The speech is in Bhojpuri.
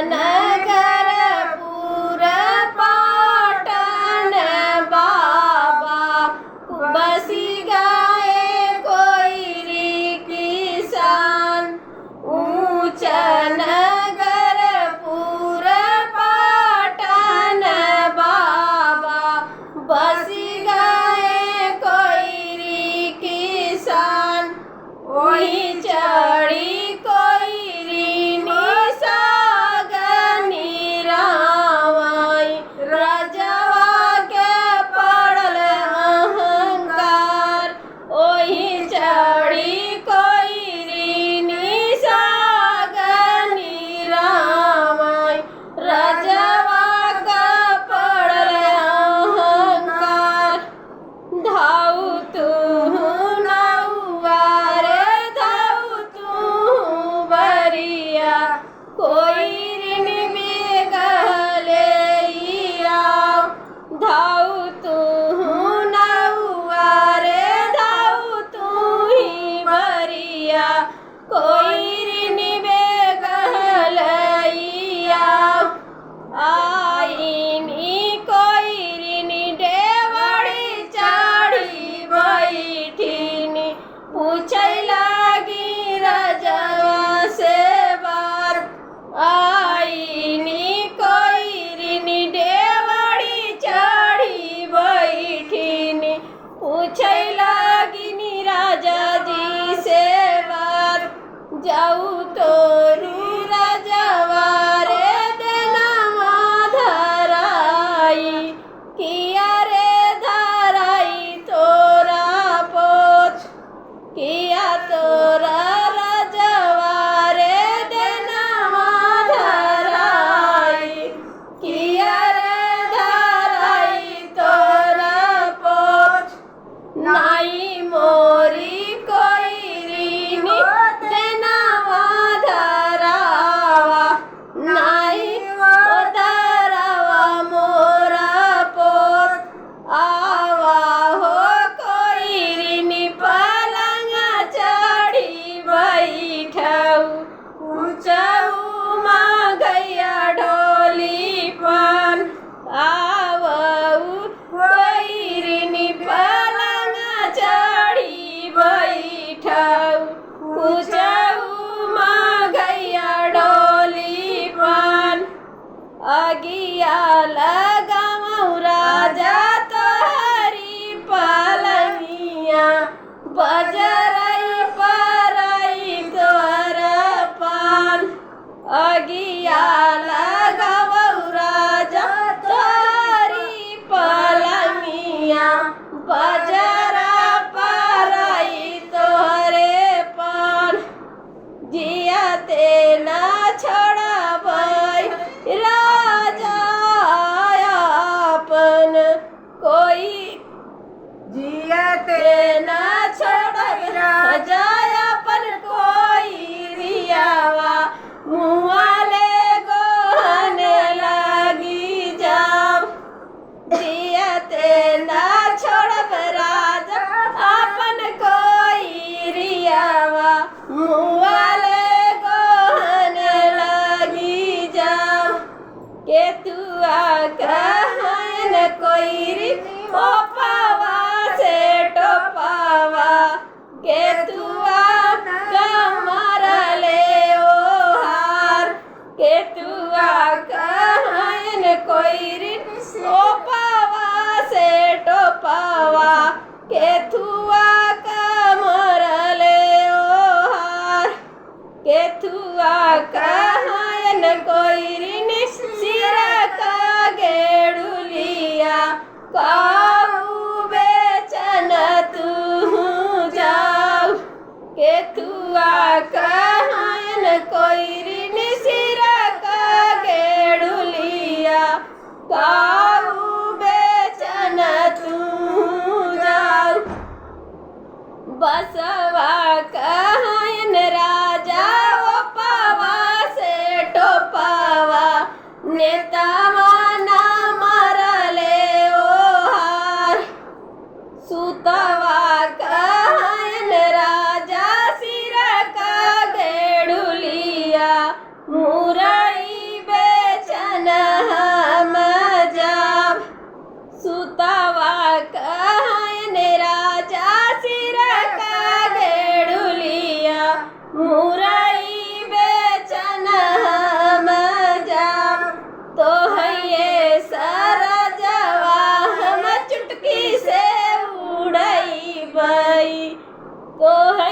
नगरपुर पाटन बाबा बसी गाए कोयरी किसान ऊंच नगरपुर पाटन बाबा बसी गाए कोयरी किसान वही चढ़ी कोयरी निसागनी रावाई राजवा के पड़ल अहंकार वही चढ़ी कोयरी निसागनी रावाई राजवा का पड़ल अहंकार धाऊ तू कोयरी बेगले धाऊ तू नौवारे धाऊ तू ही बरिया कोयरी बेगले आईनी कोयरी डेवड़ी चढ़ी बैठीनी पूछै लागी राजवा से बात आईनी कोयरी डेवड़ी चढ़ी बैठीनी पूछै लागिनी राजा जी से बात जाऊ तोरू राजवा रे देनवा धराई किया रे धराई तोरा पोछ किया तोरा राजवा रे देनवा धराई किया रे धराई तोरा पोछ नाई मोरी कोयरी देनवा धरावा नाई धरावा मोरा पोछ आवा हो कोयरी पलंग चढ़ी बैठऊ ऊंचऊ माँ गैया ढोली पन आवऊ कोयरी पलंग चढ़ी बैठऊ ऊंचऊ माँ गैया ढोली पन अगिया लगाऊ राजा तोहरी पलंगिया बजरई परई तोर पान अगिया लगाऊ राजा तोहरी पलंगिया बजरा परई तोहरे पान जिया तेना छोड़बै राजा अपन कोई जियते न छोड़ब राजा अपन कोयरियावा मुआले गोहन लागी जाब जियते न छोड़ब राजा अपन कोयरियावा मुआले गोहन लागी जाब केतुआ कहन कोयरी ओपावा से टोपावा केतुआ कमरले ओहार केतुआ कहन कोयरी ओपावा से टोपावा केतुआ कमरले ओहार केतुआ कहन कोयरी सिर का गेड़ुलिया काऊ बेचन तू जाऊ केतुआ कहन कोयरी सिर का गेड़ुलिया काऊ बेचन तू जाऊ बसवा कहन राजा ओपावा से टोपावा नेता माना मरले ओहार सुतवा कहन राजा सिर का गेड़ुलिया मुरई को है